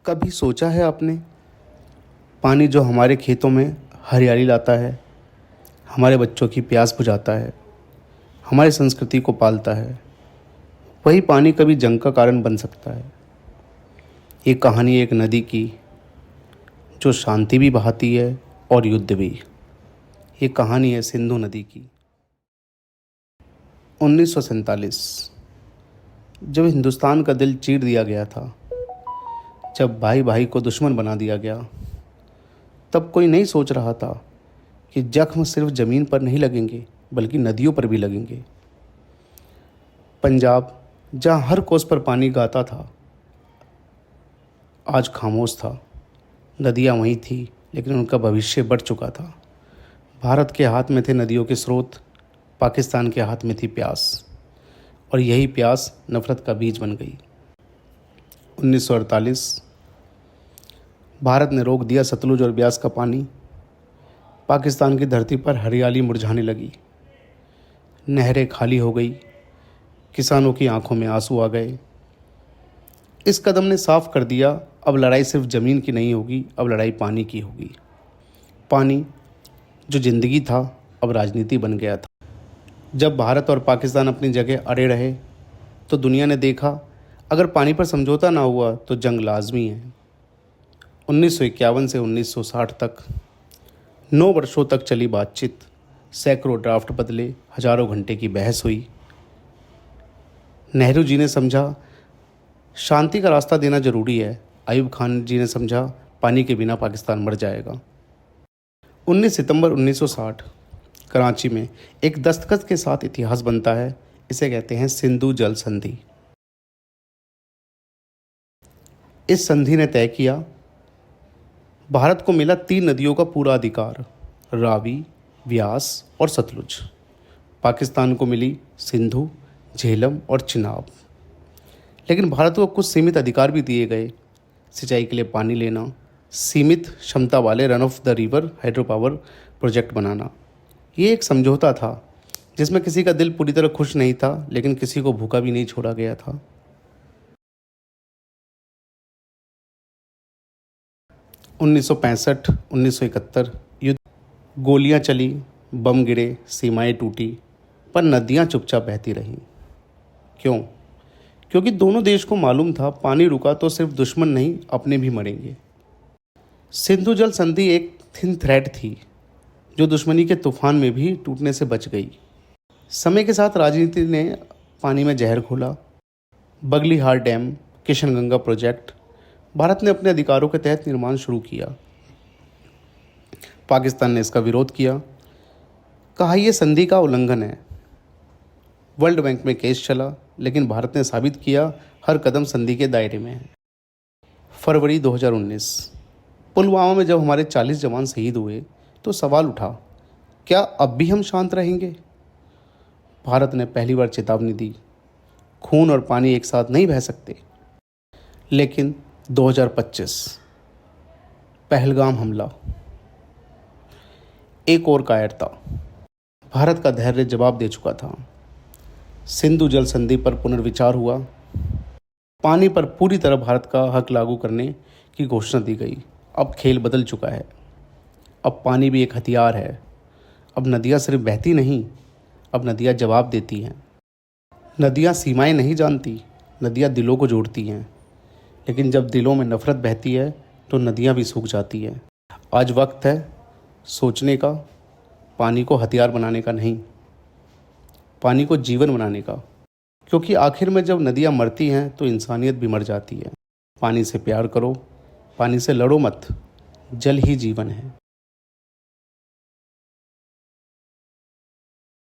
कभी सोचा है आपने, पानी जो हमारे खेतों में हरियाली लाता है, हमारे बच्चों की प्यास बुझाता है, हमारी संस्कृति को पालता है, वही पानी कभी जंग का कारण बन सकता है। ये कहानी एक नदी की, जो शांति भी बहाती है और युद्ध भी। ये कहानी है सिंधु नदी की। 1947, जब हिंदुस्तान का दिल चीर दिया गया था, जब भाई भाई को दुश्मन बना दिया गया, तब कोई नहीं सोच रहा था कि जख्म सिर्फ ज़मीन पर नहीं लगेंगे बल्कि नदियों पर भी लगेंगे। पंजाब, जहाँ हर कोस पर पानी गाता था, आज खामोश था। नदियाँ वहीं थी, लेकिन उनका भविष्य बढ़ चुका था। भारत के हाथ में थे नदियों के स्रोत, पाकिस्तान के हाथ में थी प्यास, और यही प्यास नफ़रत का बीज बन गई। 1948, भारत ने रोक दिया सतलुज और ब्यास का पानी। पाकिस्तान की धरती पर हरियाली मुरझाने लगी, नहरें खाली हो गई, किसानों की आंखों में आंसू आ गए। इस कदम ने साफ कर दिया, अब लड़ाई सिर्फ ज़मीन की नहीं होगी, अब लड़ाई पानी की होगी। पानी जो ज़िंदगी था, अब राजनीति बन गया था। जब भारत और पाकिस्तान अपनी जगह अड़े रहे, तो दुनिया ने देखा, अगर पानी पर समझौता ना हुआ तो जंग लाजमी है। 1951 से 1960 तक 9 वर्षों तक चली बातचीत। सैकड़ों ड्राफ्ट बदले, हजारों घंटे की बहस हुई। नेहरू जी ने समझा शांति का रास्ता देना जरूरी है। अयूब खान जी ने समझा पानी के बिना पाकिस्तान मर जाएगा। 19 सितंबर 1960 कराची में एक दस्तखत के साथ इतिहास बनता है। इसे कहते हैं सिंधु जल संधि। इस संधि ने तय किया, भारत को मिला 3 नदियों का पूरा अधिकार, रावी, व्यास और सतलुज। पाकिस्तान को मिली सिंधु, झेलम और चिनाब। लेकिन भारत को कुछ सीमित अधिकार भी दिए गए। सिंचाई के लिए पानी लेना, सीमित क्षमता वाले run of the river hydro power project बनाना। ये एक समझौता था जिसमें किसी का दिल पूरी तरह खुश नहीं था, लेकिन किसी को भूखा भी नहीं छोड़ा गया था। 1965, 1971 युद्ध, गोलियां चली, बम गिरे, सीमाएं टूटी, पर नदियां चुपचाप बहती रहीं। क्यों? क्योंकि दोनों देश को मालूम था, पानी रुका तो सिर्फ दुश्मन नहीं, अपने भी मरेंगे। सिंधु जल संधि एक थिन थ्रेड थी, जो दुश्मनी के तूफान में भी टूटने से बच गई। समय के साथ राजनीति ने पानी में जहर घोला। बगलीहार डैम, किशनगंगा प्रोजेक्ट, भारत ने अपने अधिकारों के तहत निर्माण शुरू किया। पाकिस्तान ने इसका विरोध किया, कहा यह संधि का उल्लंघन है। वर्ल्ड बैंक में केस चला, लेकिन भारत ने साबित किया हर कदम संधि के दायरे में है। फरवरी 2019, पुलवामा में जब हमारे 40 जवान शहीद हुए, तो सवाल उठा, क्या अब भी हम शांत रहेंगे? भारत ने पहली बार चेतावनी दी, खून और पानी एक साथ नहीं बह सकते। लेकिन 2025, पहलगाम हमला, एक और कायरता। भारत का धैर्य जवाब दे चुका था। सिंधु जल संधि पर पुनर्विचार हुआ। पानी पर पूरी तरह भारत का हक लागू करने की घोषणा दी गई। अब खेल बदल चुका है। अब पानी भी एक हथियार है। अब नदियाँ सिर्फ बहती नहीं, अब नदियाँ जवाब देती हैं। नदियाँ सीमाएं नहीं जानती, नदियाँ दिलों को जोड़ती हैं। लेकिन जब दिलों में नफ़रत बहती है, तो नदियाँ भी सूख जाती हैं। आज वक्त है सोचने का, पानी को हथियार बनाने का नहीं, पानी को जीवन बनाने का। क्योंकि आखिर में जब नदियाँ मरती हैं, तो इंसानियत भी मर जाती है। पानी से प्यार करो, पानी से लड़ो मत, जल ही जीवन है।